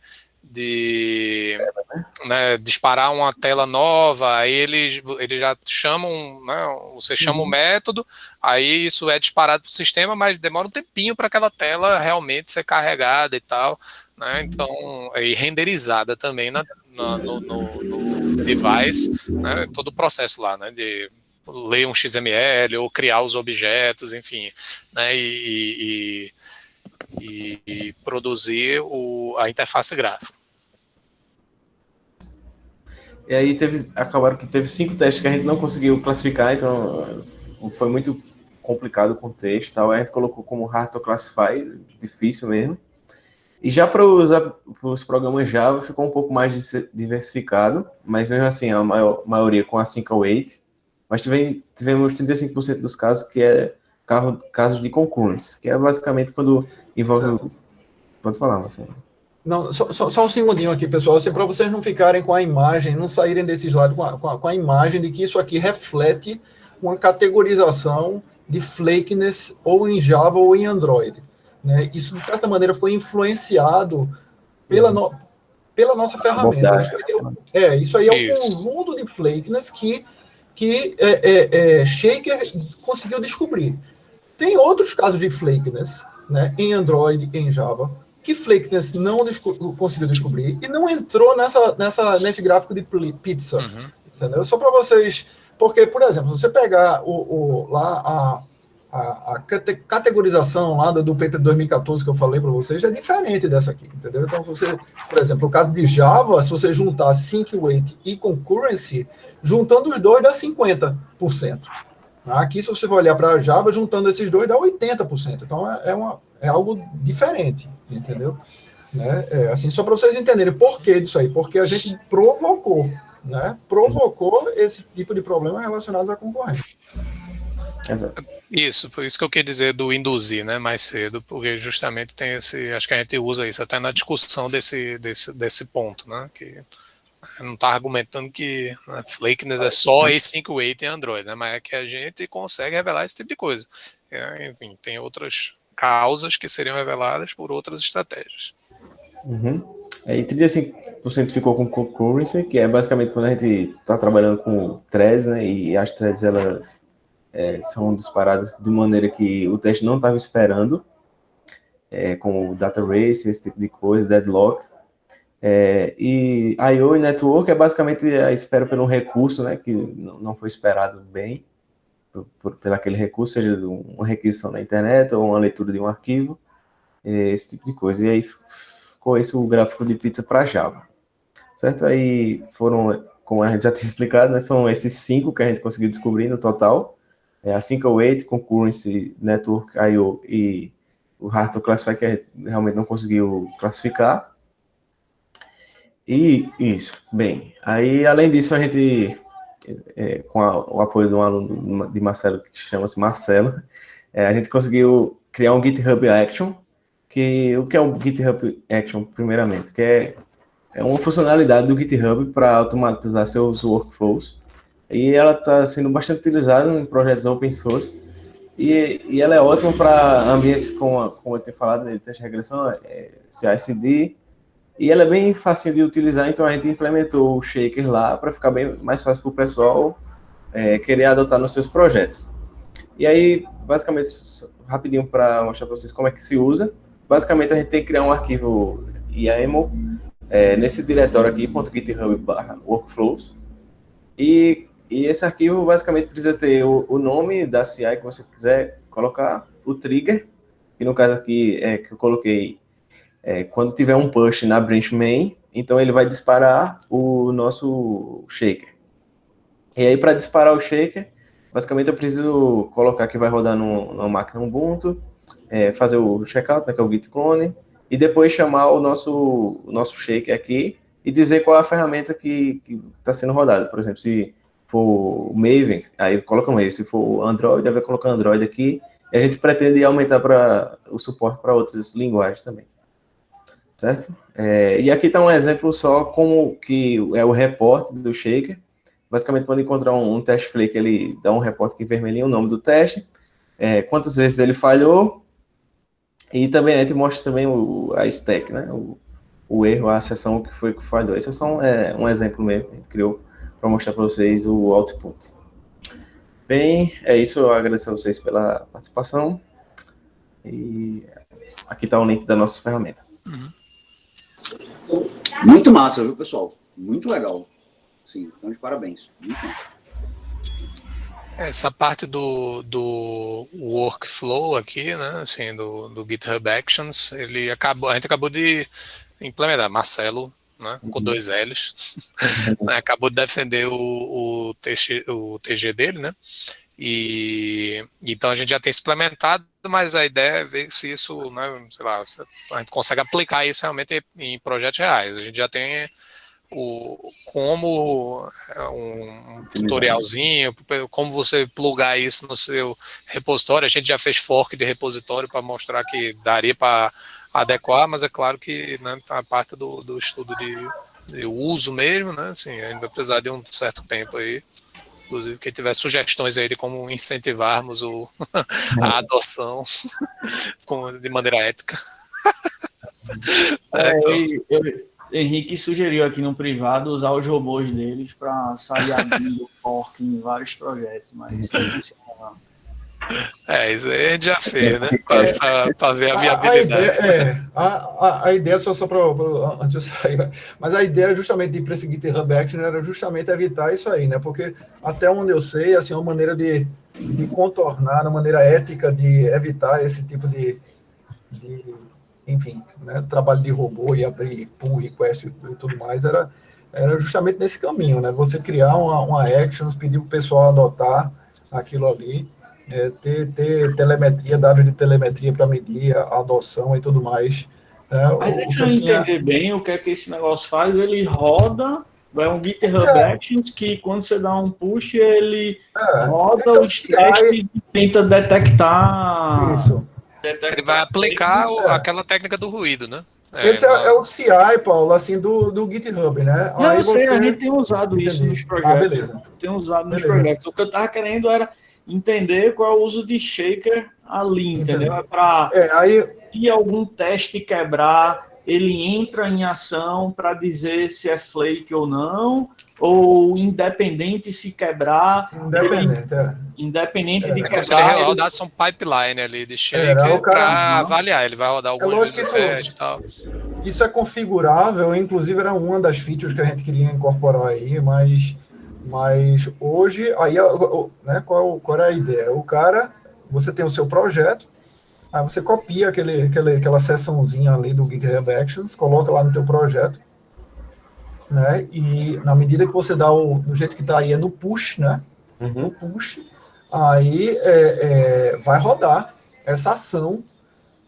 disparar uma tela nova, aí eles já chamam, né, você chama o método, aí isso é disparado para o sistema, mas demora um tempinho para aquela tela realmente ser carregada e tal, né, então, e renderizada também no device, né, todo o processo lá, né, de ler um XML ou criar os objetos, enfim, né, e produzir a interface gráfica. E aí acabaram que teve 5 testes que a gente não conseguiu classificar, então foi muito complicado o contexto e tal. A gente colocou como hard to classify, difícil mesmo. E já para os programas Java ficou um pouco mais diversificado, mas mesmo assim a maioria com async await. Mas tivemos 35% dos casos que é casos de concurrence, que é basicamente quando envolve... Pode falar, Marcelo. Não, só um segundinho aqui, pessoal, assim, para vocês não ficarem com a imagem, não saírem desse slide com a imagem de que isso aqui reflete uma categorização de flakiness ou em Java ou em Android. Né? Isso, de certa maneira, foi influenciado pela nossa ferramenta. Isso aí é um conjunto de flakiness que Shaker conseguiu descobrir. Tem outros casos de flakiness, né, em Android e em Java, que flakiness não conseguiu descobrir e não entrou nesse gráfico de pizza, entendeu? Só para vocês, porque, por exemplo, se você pegar a categorização lá do paper de 2014 que eu falei para vocês, é diferente dessa aqui, entendeu? Então, por exemplo, no caso de Java, se você juntar sync wait e concurrency, juntando os dois dá 50%. Aqui, se você for olhar para Java, juntando esses dois dá 80%. Então, é algo diferente, entendeu? Né? Assim, só para vocês entenderem por que disso aí, porque a gente provocou esse tipo de problema relacionados à concorrência. Exato. Isso, por isso que eu queria dizer do induzir, né, mais cedo, porque justamente tem acho que a gente usa isso até na discussão desse ponto, né, que não está argumentando que flakiness é só async wait em Android, né, mas é que a gente consegue revelar esse tipo de coisa. Enfim, tem outras causas que seriam reveladas por outras estratégias. Aí 35% ficou com concurrency, que é basicamente quando a gente está trabalhando com threads, né, e as threads elas são disparadas de maneira que o teste não estava esperando, como data race, esse tipo de coisa, deadlock. E I/O e network é basicamente a espera por um recurso, né, que não foi esperado bem, por aquele recurso, seja uma requisição na internet ou uma leitura de um arquivo, esse tipo de coisa. E aí ficou esse o gráfico de pizza para Java, certo? Aí foram, como a gente já tinha explicado, né, são esses 5 que a gente conseguiu descobrir no total, a 508, Concurrency, Network, I/O e o Hard to Classify, que a gente realmente não conseguiu classificar. E isso, bem, aí além disso a gente, com o apoio de um aluno de Marcelo, que chama-se Marcelo, a gente conseguiu criar um GitHub Action, o que é o GitHub Action, primeiramente, que é uma funcionalidade do GitHub para automatizar seus workflows, e ela está sendo bastante utilizada em projetos open source, e ela é ótima para ambientes como eu tenho falado, de teste de regressão, CI/CD, e ela é bem fácil de utilizar, então a gente implementou o Shaker lá para ficar bem mais fácil para o pessoal querer adotar nos seus projetos. E aí, basicamente, rapidinho para mostrar para vocês como é que se usa, basicamente a gente tem que criar um arquivo YAML nesse diretório aqui, .github/workflows, e esse arquivo basicamente precisa ter o nome da CI que você quiser colocar, o trigger, que no caso aqui que eu coloquei, quando tiver um push na branch main, então ele vai disparar o nosso shaker. E aí, para disparar o shaker, basicamente eu preciso colocar que vai rodar numa máquina Ubuntu, fazer o checkout, né, que é o git clone, e depois chamar o nosso shaker aqui e dizer qual é a ferramenta que está sendo rodada. Por exemplo, se for o Maven, aí coloca o Maven. Se for o Android, aí vai colocar o Android aqui. E a gente pretende aumentar o suporte para outras linguagens também. Certo? E aqui está um exemplo só como que é o reporte do shaker. Basicamente, quando encontrar um teste flake, ele dá um reporte que vermelhinho o nome do teste, quantas vezes ele falhou, e também a gente mostra também a stack, né? O erro, a seção que foi que falhou. Esse é só um exemplo mesmo que a gente criou para mostrar para vocês o output. Bem, é isso. Eu agradeço a vocês pela participação. E aqui está o link da nossa ferramenta. Muito massa, viu, pessoal? Muito legal. Sim, então de parabéns. Muito massa. Essa parte do workflow aqui, né, assim, do GitHub Actions, a gente acabou de implementar, Marcelo, né, com 2 L's, né, acabou de defender o TG dele, né, e então a gente já tem implementado, mas a ideia é ver se isso, né, sei lá, a gente consegue aplicar isso realmente em projetos reais. A gente já tem como um tutorialzinho, como você plugar isso no seu repositório. A gente já fez fork de repositório para mostrar que daria para adequar, mas é claro que, né, a parte do estudo de uso mesmo, né, assim, a gente vai precisar de um certo tempo aí. Inclusive, quem tiver sugestões aí de como incentivarmos a adoção de maneira ética. Henrique sugeriu aqui no privado usar os robôs deles para sair abrindo fork em vários projetos, mas isso não funciona não. Isso aí a gente já fez, né? Para ver a viabilidade. A ideia, só para antes de sair, mas a ideia justamente de ir para esse GitHub Action era justamente evitar isso aí, né? Porque até onde eu sei, assim, uma maneira de contornar, uma maneira ética de evitar esse tipo de enfim, né, trabalho de robô e abrir pull request e tudo mais, era justamente nesse caminho, né? Você criar uma actions, pedir para o pessoal adotar aquilo ali, ter telemetria, dados de telemetria para medir a adoção e tudo mais. Mas deixa eu entender bem o que é que esse negócio faz. Ele roda, é um GitHub Actions que quando você dá um push, ele roda os testes e tenta detectar... Isso. Ele vai aplicar aquela técnica do ruído, né? Esse é o CI, Paulo, assim, do GitHub, né? Não, eu sei, a gente tem usado isso nos projetos. Beleza. Tem usado nos projetos. O que eu estava querendo era entender qual é o uso de shaker ali, entendeu? É para se algum teste quebrar, ele entra em ação para dizer se é flake ou não, ou independente se quebrar... independente de É como se ele rodasse um pipeline ali de shaker para avaliar. Ele vai rodar alguns testes e tal. Isso é configurável, inclusive era uma das features que a gente queria incorporar aí, mas hoje, aí, né, qual é a ideia? O cara, você tem o seu projeto, aí você copia aquela seçãozinha ali do GitHub Actions, coloca lá no teu projeto, né, e na medida que você dá do jeito que está aí, é no push, né, no push, aí vai rodar essa ação,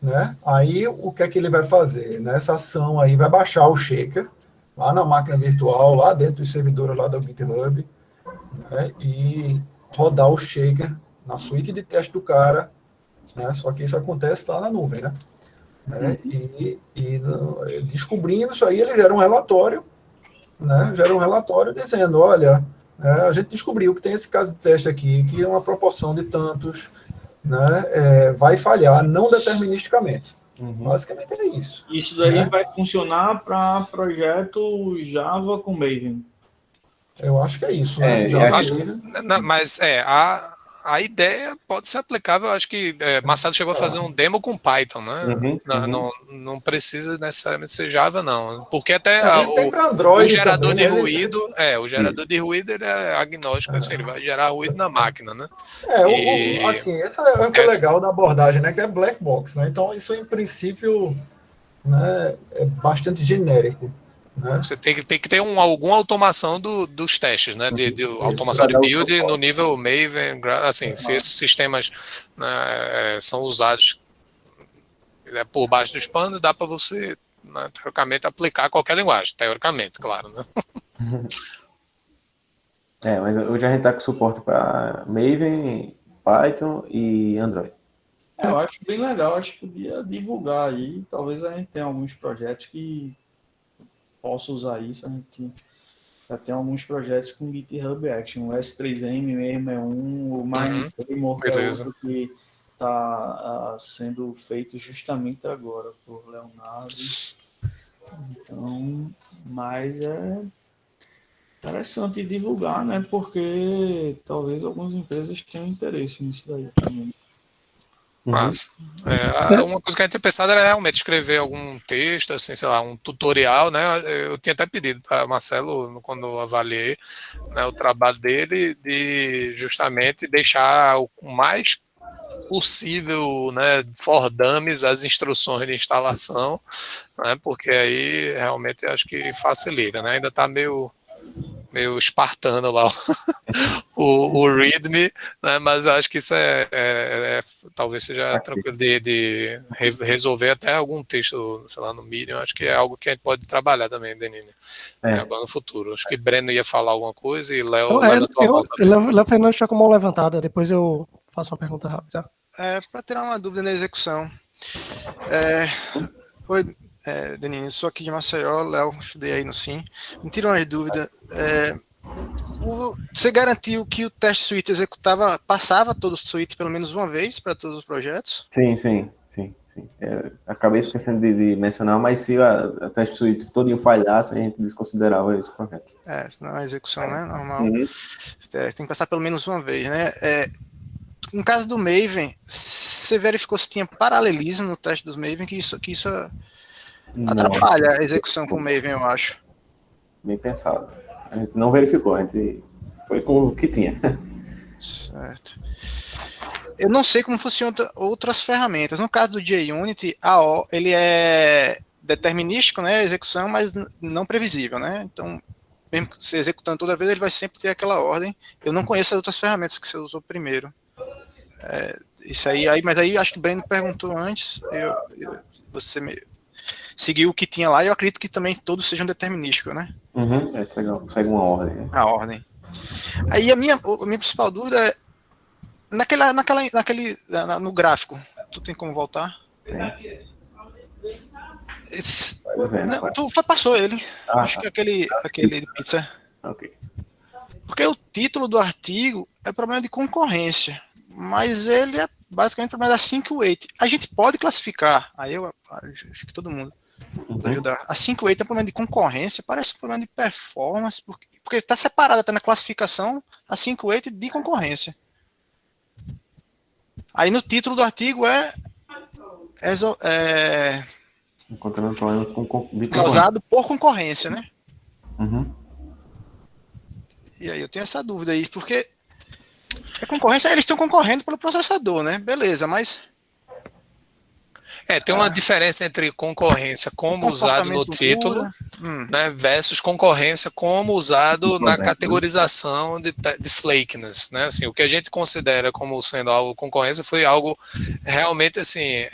né? Aí o que é que ele vai fazer? Nessa ação aí vai baixar o shaker lá na máquina virtual, lá dentro dos servidores lá do GitHub, né? E rodar o shaker na suíte de teste do cara, né? Só que isso acontece lá na nuvem, né? E descobrindo isso aí, ele gera um relatório, né? Gera um relatório dizendo, olha, a gente descobriu que tem esse caso de teste aqui, que é uma proporção de tantos, né, vai falhar não deterministicamente. Basicamente é isso. Isso daí vai funcionar para projeto Java com Maven. Eu acho que é isso, né? Mas a ideia pode ser aplicável. Eu acho que Marcelo chegou a fazer um demo com Python, né? Não precisa necessariamente ser Java, não. Porque até o gerador também, de ruído, o gerador de ruído ele é agnóstico, assim, ele vai gerar ruído na máquina, né? Assim, essa é o que é legal da abordagem, né? Que é black box, né? Então isso em princípio, né, é bastante genérico. Né? Você tem que ter alguma automação dos testes, né? De automação de build no nível Maven, assim, se esses sistemas, né, são usados por baixo dos panos, dá para você, né, teoricamente, aplicar qualquer linguagem, teoricamente, claro, né? Mas hoje a gente está com suporte para Maven, Python e Android. Eu acho bem legal, acho que podia divulgar aí, talvez a gente tenha alguns projetos que possa usar isso, a gente já tem alguns projetos com GitHub Action, o S3M mesmo é um, o MindFramework é outro que está sendo feito justamente agora por Leonardo. Então, mas é interessante divulgar, né? Porque talvez algumas empresas tenham interesse nisso daí também. Mas uma coisa que a gente tinha pensado era realmente escrever algum texto, assim, sei lá, um tutorial, né? Eu tinha até pedido para Marcelo, quando eu avaliei, né, o trabalho dele, de justamente deixar o mais possível, né, for dummies, as instruções de instalação, né? Porque aí realmente acho que facilita, né? Ainda está meio espartano lá o README, né, mas eu acho que isso talvez seja tranquilo de resolver até algum texto, sei lá, no Medium. Acho que é algo que a gente pode trabalhar também, Denine, agora no futuro. Acho que Breno ia falar alguma coisa e Léo levantou a mão também. Léo Fernando está com a mão levantada, depois eu faço uma pergunta rápida. Para tirar uma dúvida na execução. Oi, Denine, sou aqui de Maceió, Léo, estudei aí no SIM. Me tira uma dúvida. Você garantiu que o teste suite passava todo o suite pelo menos uma vez para todos os projetos? Sim. Acabei esquecendo de mencionar, mas se a teste suite todinho falhasse, a gente desconsiderava esse projeto. Senão a execução, né, normal. Tem que passar pelo menos uma vez, né? No caso do Maven, você verificou se tinha paralelismo no teste dos Maven, que isso atrapalha a execução com o Maven, eu acho. Bem pensado. A gente não verificou, a gente foi com o que tinha. Certo. Eu não sei como funcionam outras ferramentas. No caso do JUnity, ele é determinístico, né, a execução, mas não previsível, né? Então, mesmo que você executando toda vez, ele vai sempre ter aquela ordem. Eu não conheço as outras ferramentas que você usou primeiro. Isso aí, mas aí acho que o Breno perguntou antes, você seguiu o que tinha lá, e eu acredito que também todos sejam determinísticos, né? Segue uma ordem. Né? A ordem. Aí a minha principal dúvida é no gráfico. Tu tem como voltar? Tu passou ele. Acho que aquele de pizza. Ok. Porque o título do artigo é problema de concorrência, mas ele é basicamente problema da Sync-Weight. A gente pode classificar, aí eu acho que todo mundo pode ajudar. A Sync-Weight é um problema de concorrência, parece um problema de performance, porque está separado até na classificação a Sync-Weight de concorrência. Aí no título do artigo Encontrando problemas de causado por concorrência, né? Uhum. E aí eu tenho essa dúvida aí, porque a concorrência, eles estão concorrendo pelo processador, né? Beleza, mas... Tem uma diferença entre concorrência como usado no título, né, versus concorrência como usado na categorização de flakiness, né? Assim, o que a gente considera como sendo algo concorrência foi algo realmente assim,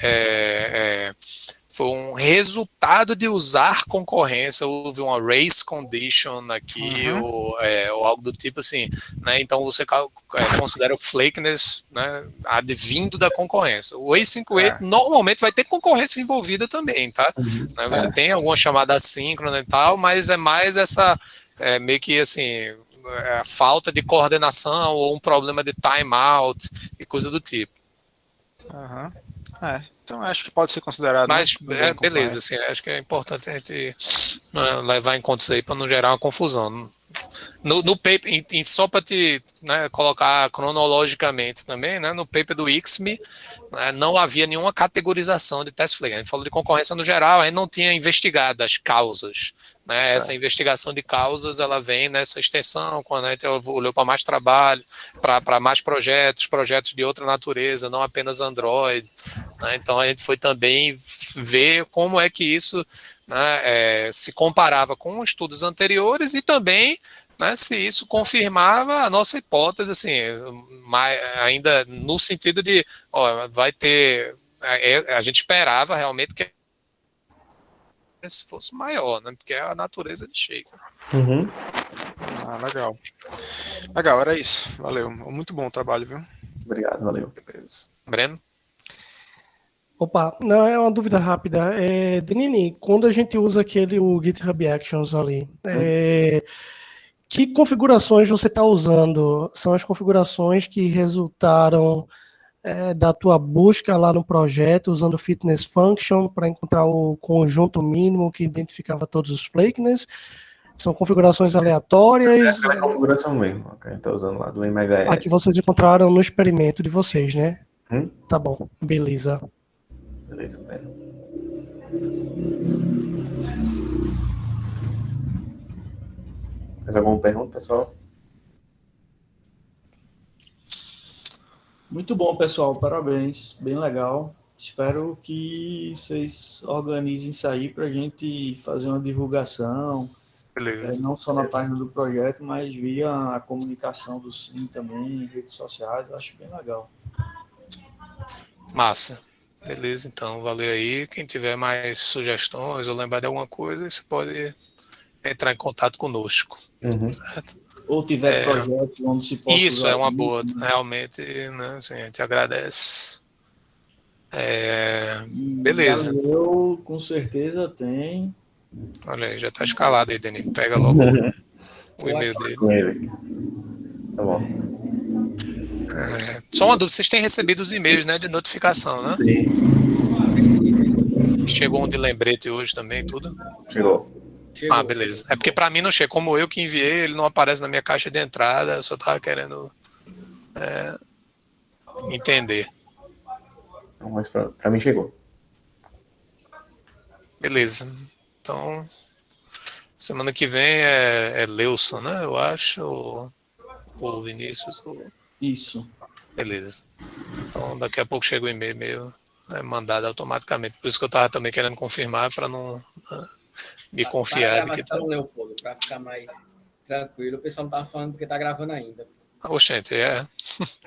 foi um resultado de usar concorrência, houve uma race condition aqui, ou algo do tipo assim, né? Então você considera o flakiness, né, advindo da concorrência. O A58 normalmente vai ter concorrência envolvida também, tá? Né, você tem alguma chamada assíncrona e tal, mas é mais essa, meio que assim, a falta de coordenação ou um problema de timeout e coisa do tipo. Então acho que pode ser considerado. Mas beleza, assim, acho que é importante a gente levar em conta isso aí para não gerar uma confusão. No paper, só para te, né, colocar cronologicamente também, né, no paper do ICSME, né, não havia nenhuma categorização de test flag. A gente falou de concorrência no geral, aí não tinha investigado as causas. Né, essa investigação de causas, ela vem nessa extensão, quando a gente olhou para mais trabalho, para mais projetos de outra natureza, não apenas Android. Né, então a gente foi também ver como é que isso, né, se comparava com estudos anteriores e também, né, se isso confirmava a nossa hipótese, assim, ainda no sentido de, vai ter, a gente esperava realmente que se fosse maior, né, porque é a natureza de Shaker. Legal. Legal, era isso. Valeu. Muito bom o trabalho, viu? Obrigado, valeu. Beleza. Breno? Opa, não, é uma dúvida rápida. Denini, quando a gente usa o GitHub Actions ali, que configurações você está usando? São as configurações que resultaram da tua busca lá no projeto, usando o fitness function para encontrar o conjunto mínimo que identificava todos os flakiness? São configurações aleatórias? É a configuração mesmo, que a gente está usando lá do MHS. A que vocês encontraram no experimento de vocês, né? Tá bom, beleza. Beleza, Breno. Mais alguma pergunta, pessoal? Muito bom, pessoal. Parabéns. Bem legal. Espero que vocês organizem isso aí para a gente fazer uma divulgação. Beleza. Não só na página do projeto, mas via a comunicação do SIM também, redes sociais. Eu acho bem legal. Massa. Beleza, então, valeu aí. Quem tiver mais sugestões ou lembrar de alguma coisa, você pode entrar em contato conosco. Certo? Ou tiver projetos onde se possa isso, usar é uma boa. Realmente, né, assim, a gente agradece. Beleza. Eu, com certeza, tem. Olha aí, já está escalado aí, Denis. Pega logo o e-mail dele. Tá bom. Só uma dúvida, vocês têm recebido os e-mails, né, de notificação, né? Sim. Chegou um de lembrete hoje também, tudo? Chegou. Beleza. É porque para mim não chega. Como eu que enviei, ele não aparece na minha caixa de entrada, eu só estava querendo entender. Não, mas para mim chegou. Beleza. Então, semana que vem é Leuson, né? Eu acho. Ou Vinícius. Isso. Beleza. Então, daqui a pouco chega o e-mail meio mandado automaticamente. Por isso que eu estava também querendo confirmar para não me confiar de que tá. Leopoldo, para ficar mais tranquilo. O pessoal não tá falando porque tá gravando ainda. Oxente,